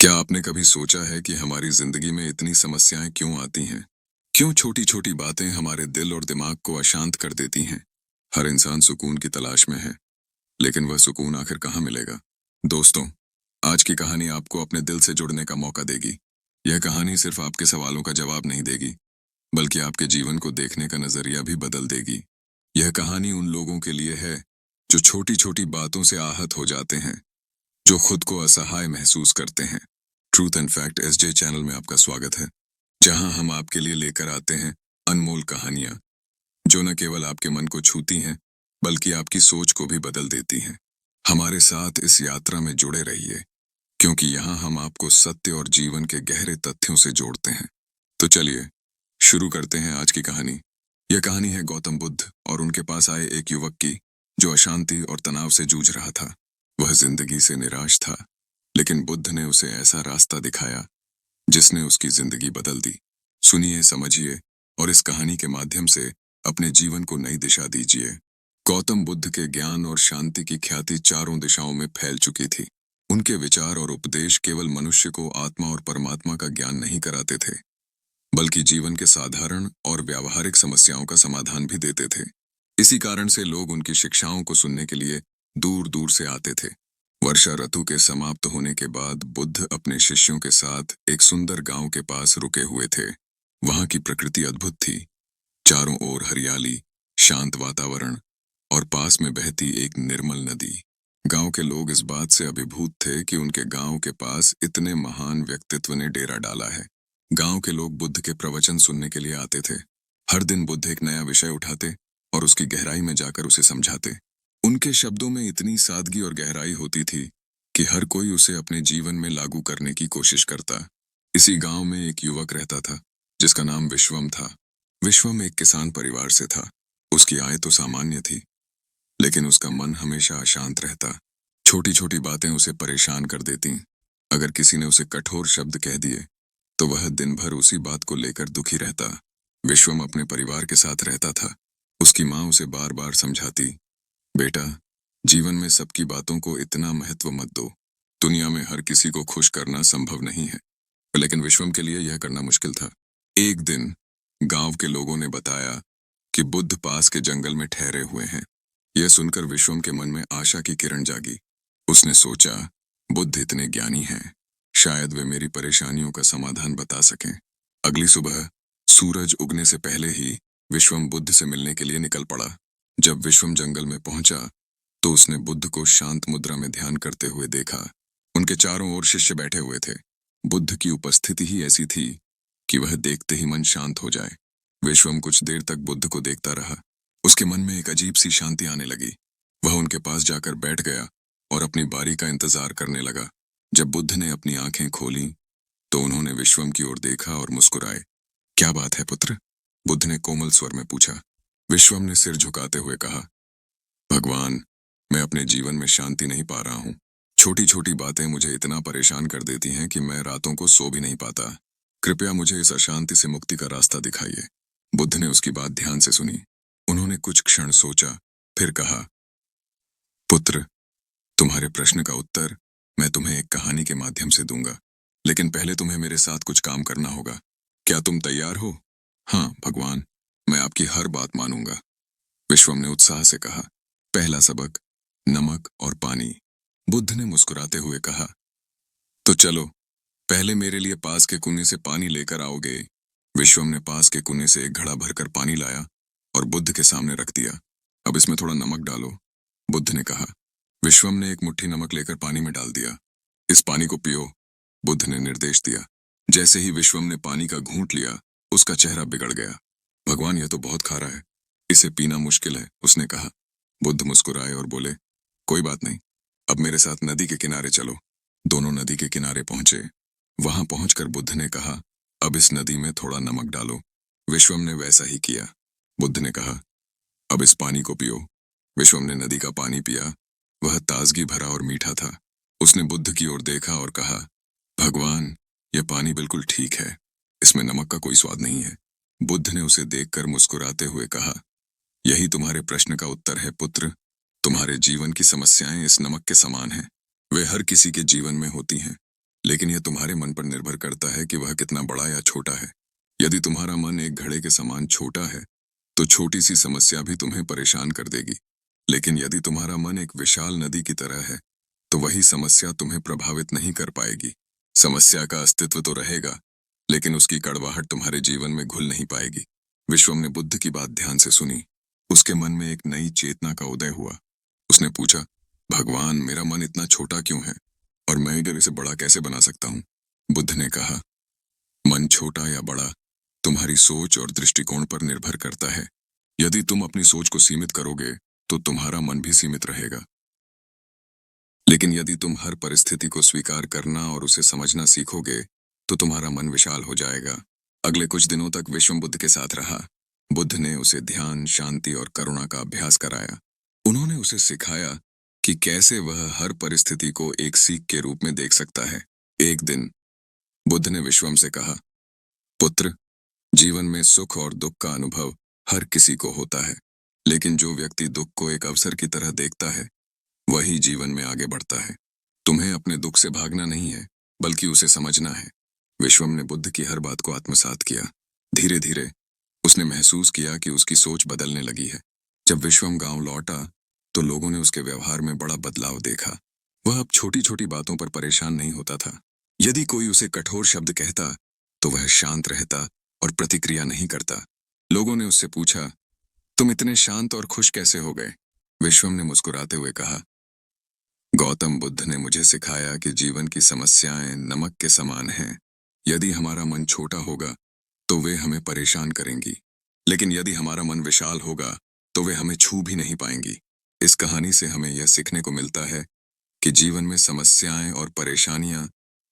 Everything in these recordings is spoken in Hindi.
क्या आपने कभी सोचा है कि हमारी जिंदगी में इतनी समस्याएं क्यों आती हैं? क्यों छोटी-छोटी बातें हमारे दिल और दिमाग को अशांत कर देती हैं? हर इंसान सुकून की तलाश में है, लेकिन वह सुकून आखिर कहाँ मिलेगा? दोस्तों, आज की कहानी आपको अपने दिल से जुड़ने का मौका देगी। यह कहानी सिर्फ आपके सवालों का जवाब नहीं देगी, बल्कि आपके जीवन को देखने का नजरिया भी बदल देगी। यह कहानी उन लोगों के लिए है, जो छोटी-छोटी बातों से आहत हो जाते हैं, जो खुद को असहाय महसूस करते हैं। Truth and fact SJ channel में आपका स्वागत है, जहां हम आपके लिए लेकर आते हैं अनमोल कहानियां, जो न केवल आपके मन को छूती हैं, बल्कि आपकी सोच को भी बदल देती हैं। हमारे साथ इस यात्रा में जुड़े रहिए, क्योंकि यहाँ हम आपको सत्य और जीवन के गहरे तथ्यों से जोड़ते हैं। तो चलिए शुरू करते हैं आज की कहानी। यह कहानी है गौतम बुद्ध और उनके पास आए एक युवक की, जो अशांति और तनाव से जूझ रहा था। वह जिंदगी से निराश था, लेकिन बुद्ध ने उसे ऐसा रास्ता दिखाया जिसने उसकी जिंदगी बदल दी। सुनिए, समझिए और इस कहानी के माध्यम से अपने जीवन को नई दिशा दीजिए। गौतम बुद्ध के ज्ञान और शांति की ख्याति चारों दिशाओं में फैल चुकी थी। उनके विचार और उपदेश केवल मनुष्य को आत्मा और परमात्मा का ज्ञान नहीं कराते थे, बल्कि जीवन के साधारण और व्यावहारिक समस्याओं का समाधान भी देते थे। इसी कारण से लोग उनकी शिक्षाओं को सुनने के लिए दूर दूर से आते थे। वर्षा ऋतु के समाप्त होने के बाद बुद्ध अपने शिष्यों के साथ एक सुंदर गांव के पास रुके हुए थे। वहां की प्रकृति अद्भुत थी। चारों ओर हरियाली, शांत वातावरण और पास में बहती एक निर्मल नदी। गांव के लोग इस बात से अभिभूत थे कि उनके गांव के पास इतने महान व्यक्तित्व ने डेरा डाला है। गांव के लोग बुद्ध के प्रवचन सुनने के लिए आते थे। हर दिन बुद्ध एक नया विषय उठाते और उसकी गहराई में जाकर उसे समझाते। उनके शब्दों में इतनी सादगी और गहराई होती थी कि हर कोई उसे अपने जीवन में लागू करने की कोशिश करता। इसी गांव में एक युवक रहता था, जिसका नाम विश्वम था। विश्वम एक किसान परिवार से था। उसकी आय तो सामान्य थी, लेकिन उसका मन हमेशा अशांत रहता। छोटी छोटी बातें उसे परेशान कर देती। अगर किसी ने उसे कठोर शब्द कह दिए, तो वह दिन भर उसी बात को लेकर दुखी रहता। विश्वम अपने परिवार के साथ रहता था। उसकी माँ उसे बार बार समझाती, बेटा, जीवन में सबकी बातों को इतना महत्व मत दो। दुनिया में हर किसी को खुश करना संभव नहीं है। लेकिन विश्वम के लिए यह करना मुश्किल था। एक दिन गांव के लोगों ने बताया कि बुद्ध पास के जंगल में ठहरे हुए हैं। यह सुनकर विश्वम के मन में आशा की किरण जागी। उसने सोचा, बुद्ध इतने ज्ञानी हैं, शायद वे मेरी परेशानियों का समाधान बता सकें। अगली सुबह सूरज उगने से पहले ही विश्वम बुद्ध से मिलने के लिए निकल पड़ा। जब विश्वम जंगल में पहुंचा, तो उसने बुद्ध को शांत मुद्रा में ध्यान करते हुए देखा। उनके चारों ओर शिष्य बैठे हुए थे। बुद्ध की उपस्थिति ही ऐसी थी कि वह देखते ही मन शांत हो जाए। विश्वम कुछ देर तक बुद्ध को देखता रहा। उसके मन में एक अजीब सी शांति आने लगी। वह उनके पास जाकर बैठ गया और अपनी बारी का इंतजार करने लगा। जब बुद्ध ने अपनी आंखें खोली, तो उन्होंने विश्वम की ओर देखा और मुस्कुराए। क्या बात है पुत्र? बुद्ध ने कोमल स्वर में पूछा। विश्वम ने सिर झुकाते हुए कहा, भगवान, मैं अपने जीवन में शांति नहीं पा रहा हूँ। छोटी छोटी बातें मुझे इतना परेशान कर देती हैं कि मैं रातों को सो भी नहीं पाता। कृपया मुझे इस अशांति से मुक्ति का रास्ता दिखाइए। बुद्ध ने उसकी बात ध्यान से सुनी। उन्होंने कुछ क्षण सोचा, फिर कहा, पुत्र, तुम्हारे प्रश्न का उत्तर मैं तुम्हें एक कहानी के माध्यम से दूंगा, लेकिन पहले तुम्हें मेरे साथ कुछ काम करना होगा। क्या तुम तैयार हो? हाँ भगवान, मैं आपकी हर बात मानूंगा, विश्वम ने उत्साह से कहा। पहला सबक, नमक और पानी। बुद्ध ने मुस्कुराते हुए कहा, तो चलो, पहले मेरे लिए पास के कुएं से पानी लेकर आओगे। विश्वम ने पास के कुएं से एक घड़ा भरकर पानी लाया और बुद्ध के सामने रख दिया। अब इसमें थोड़ा नमक डालो, बुद्ध ने कहा। विश्वम ने एक मुट्ठी नमक लेकर पानी में डाल दिया। इस पानी को पियो, बुद्ध ने निर्देश दिया। जैसे ही विश्वम ने पानी का घूंट लिया, उसका चेहरा बिगड़ गया। भगवान, यह तो बहुत खारा है, इसे पीना मुश्किल है, उसने कहा। बुद्ध मुस्कुराए और बोले, कोई बात नहीं, अब मेरे साथ नदी के किनारे चलो। दोनों नदी के किनारे पहुंचे। वहां पहुंचकर बुद्ध ने कहा, अब इस नदी में थोड़ा नमक डालो। विश्वम ने वैसा ही किया। बुद्ध ने कहा, अब इस पानी को पियो। विश्वम ने नदी का पानी पिया। वह ताजगी भरा और मीठा था। उसने बुद्ध की ओर देखा और कहा, भगवान, यह पानी बिल्कुल ठीक है, इसमें नमक का कोई स्वाद नहीं है। बुद्ध ने उसे देखकर मुस्कुराते हुए कहा, यही तुम्हारे प्रश्न का उत्तर है पुत्र। तुम्हारे जीवन की समस्याएं इस नमक के समान हैं। वे हर किसी के जीवन में होती हैं, लेकिन यह तुम्हारे मन पर निर्भर करता है कि वह कितना बड़ा या छोटा है। यदि तुम्हारा मन एक घड़े के समान छोटा है, तो छोटी सी समस्या भी तुम्हें परेशान कर देगी। लेकिन यदि तुम्हारा मन एक विशाल नदी की तरह है, तो वही समस्या तुम्हें प्रभावित नहीं कर पाएगी। समस्या का अस्तित्व तो रहेगा, लेकिन उसकी कड़वाहट तुम्हारे जीवन में घुल नहीं पाएगी। विश्वम ने बुद्ध की बात ध्यान से सुनी। उसके मन में एक नई चेतना का उदय हुआ। उसने पूछा, भगवान, मेरा मन इतना छोटा क्यों है और मैं इधर इसे बड़ा कैसे बना सकता हूँ? बुद्ध ने कहा, मन छोटा या बड़ा तुम्हारी सोच और दृष्टिकोण पर निर्भर करता है। यदि तुम अपनी सोच को सीमित करोगे, तो तुम्हारा मन भी सीमित रहेगा। लेकिन यदि तुम हर परिस्थिति को स्वीकार करना और उसे समझना सीखोगे, तो तुम्हारा मन विशाल हो जाएगा। अगले कुछ दिनों तक विश्वम बुद्ध के साथ रहा। बुद्ध ने उसे ध्यान, शांति और करुणा का अभ्यास कराया। उन्होंने उसे सिखाया कि कैसे वह हर परिस्थिति को एक सीख के रूप में देख सकता है। एक दिन बुद्ध ने विश्वम से कहा, पुत्र, जीवन में सुख और दुख का अनुभव हर किसी को होता है, लेकिन जो व्यक्ति दुख को एक अवसर की तरह देखता है, वही जीवन में आगे बढ़ता है। तुम्हें अपने दुख से भागना नहीं है, बल्कि उसे समझना है। विश्वम ने बुद्ध की हर बात को आत्मसात किया। धीरे धीरे उसने महसूस किया कि उसकी सोच बदलने लगी है। जब विश्वम गांव लौटा, तो लोगों ने उसके व्यवहार में बड़ा बदलाव देखा। वह अब छोटी छोटी बातों पर परेशान नहीं होता था। यदि कोई उसे कठोर शब्द कहता, तो वह शांत रहता और प्रतिक्रिया नहीं करता। लोगों ने उससे पूछा, तुम इतने शांत और खुश कैसे हो गए? विश्वम ने मुस्कुराते हुए कहा, गौतम बुद्ध ने मुझे सिखाया कि जीवन की समस्याएं नमक के समान हैं। यदि हमारा मन छोटा होगा, तो वे हमें परेशान करेंगी, लेकिन यदि हमारा मन विशाल होगा, तो वे हमें छू भी नहीं पाएंगी। इस कहानी से हमें यह सीखने को मिलता है कि जीवन में समस्याएं और परेशानियां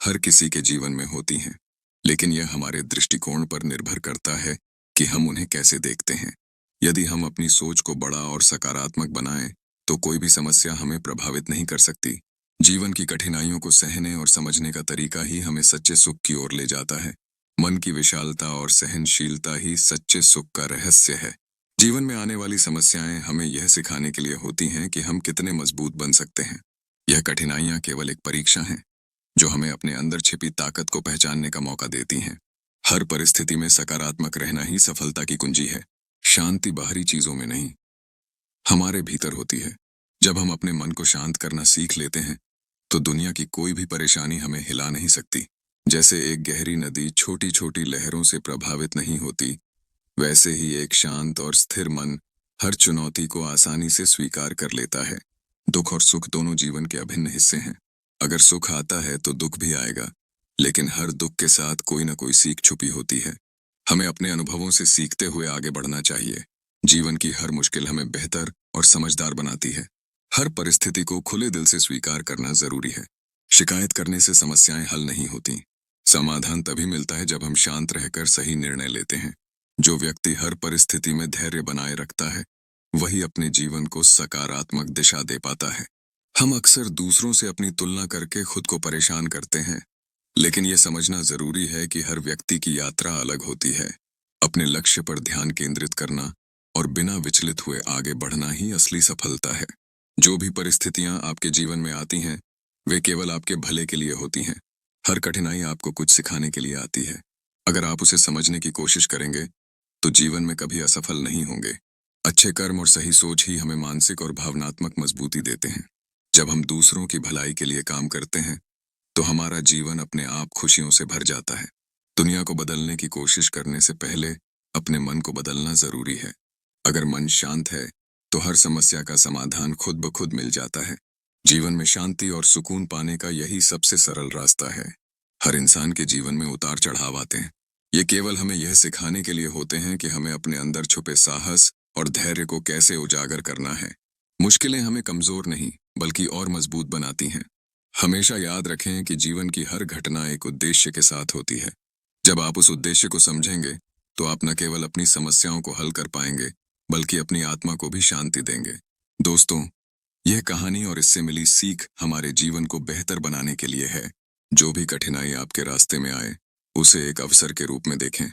हर किसी के जीवन में होती हैं, लेकिन यह हमारे दृष्टिकोण पर निर्भर करता है कि हम उन्हें कैसे देखते हैं। यदि हम अपनी सोच को बड़ा और सकारात्मक बनाएं, तो कोई भी समस्या हमें प्रभावित नहीं कर सकती। जीवन की कठिनाइयों को सहने और समझने का तरीका ही हमें सच्चे सुख की ओर ले जाता है। मन की विशालता और सहनशीलता ही सच्चे सुख का रहस्य है। जीवन में आने वाली समस्याएं हमें यह सिखाने के लिए होती हैं कि हम कितने मजबूत बन सकते हैं। यह कठिनाइयां केवल एक परीक्षा हैं, जो हमें अपने अंदर छिपी ताकत को पहचानने का मौका देती हैं। हर परिस्थिति में सकारात्मक रहना ही सफलता की कुंजी है। शांति बाहरी चीजों में नहीं, हमारे भीतर होती है। जब हम अपने मन को शांत करना सीख लेते हैं, तो दुनिया की कोई भी परेशानी हमें हिला नहीं सकती। जैसे एक गहरी नदी छोटी छोटी लहरों से प्रभावित नहीं होती, वैसे ही एक शांत और स्थिर मन हर चुनौती को आसानी से स्वीकार कर लेता है। दुख और सुख दोनों जीवन के अभिन्न हिस्से हैं। अगर सुख आता है तो दुख भी आएगा, लेकिन हर दुख के साथ कोई ना कोई सीख छुपी होती है। हमें अपने अनुभवों से सीखते हुए आगे बढ़ना चाहिए। जीवन की हर मुश्किल हमें बेहतर और समझदार बनाती है। हर परिस्थिति को खुले दिल से स्वीकार करना जरूरी है। शिकायत करने से समस्याएं हल नहीं होती। समाधान तभी मिलता है जब हम शांत रहकर सही निर्णय लेते हैं। जो व्यक्ति हर परिस्थिति में धैर्य बनाए रखता है, वही अपने जीवन को सकारात्मक दिशा दे पाता है। हम अक्सर दूसरों से अपनी तुलना करके खुद को परेशान करते हैं, लेकिन यह समझना जरूरी है कि हर व्यक्ति की यात्रा अलग होती है। अपने लक्ष्य पर ध्यान केंद्रित करना और बिना विचलित हुए आगे बढ़ना ही असली सफलता है। जो भी परिस्थितियां आपके जीवन में आती हैं, वे केवल आपके भले के लिए होती हैं। हर कठिनाई आपको कुछ सिखाने के लिए आती है। अगर आप उसे समझने की कोशिश करेंगे, तो जीवन में कभी असफल नहीं होंगे। अच्छे कर्म और सही सोच ही हमें मानसिक और भावनात्मक मजबूती देते हैं। जब हम दूसरों की भलाई के लिए काम करते हैं, तो हमारा जीवन अपने आप खुशियों से भर जाता है। दुनिया को बदलने की कोशिश करने से पहले अपने मन को बदलना जरूरी है। अगर मन शांत है, तो हर समस्या का समाधान खुद ब खुद मिल जाता है। जीवन में शांति और सुकून पाने का यही सबसे सरल रास्ता है। हर इंसान के जीवन में उतार चढ़ाव आते हैं। ये केवल हमें यह सिखाने के लिए होते हैं कि हमें अपने अंदर छुपे साहस और धैर्य को कैसे उजागर करना है। मुश्किलें हमें कमजोर नहीं, बल्कि और मजबूत बनाती हैं। हमेशा याद रखें कि जीवन की हर घटना एक उद्देश्य के साथ होती है। जब आप उस उद्देश्य को समझेंगे, तो आप न केवल अपनी समस्याओं को हल कर पाएंगे, बल्कि अपनी आत्मा को भी शांति देंगे। दोस्तों, यह कहानी और इससे मिली सीख हमारे जीवन को बेहतर बनाने के लिए है। जो भी कठिनाई आपके रास्ते में आए, उसे एक अवसर के रूप में देखें।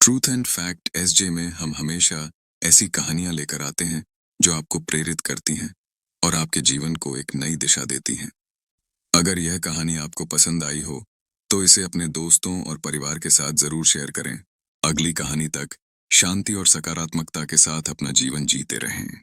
ट्रूथ एंड फैक्ट एसजे में हम हमेशा ऐसी कहानियां लेकर आते हैं जो आपको प्रेरित करती हैं और आपके जीवन को एक नई दिशा देती हैं। अगर यह कहानी आपको पसंद आई हो, तो इसे अपने दोस्तों और परिवार के साथ जरूर शेयर करें। अगली कहानी तक शांति और सकारात्मकता के साथ अपना जीवन जीते रहें।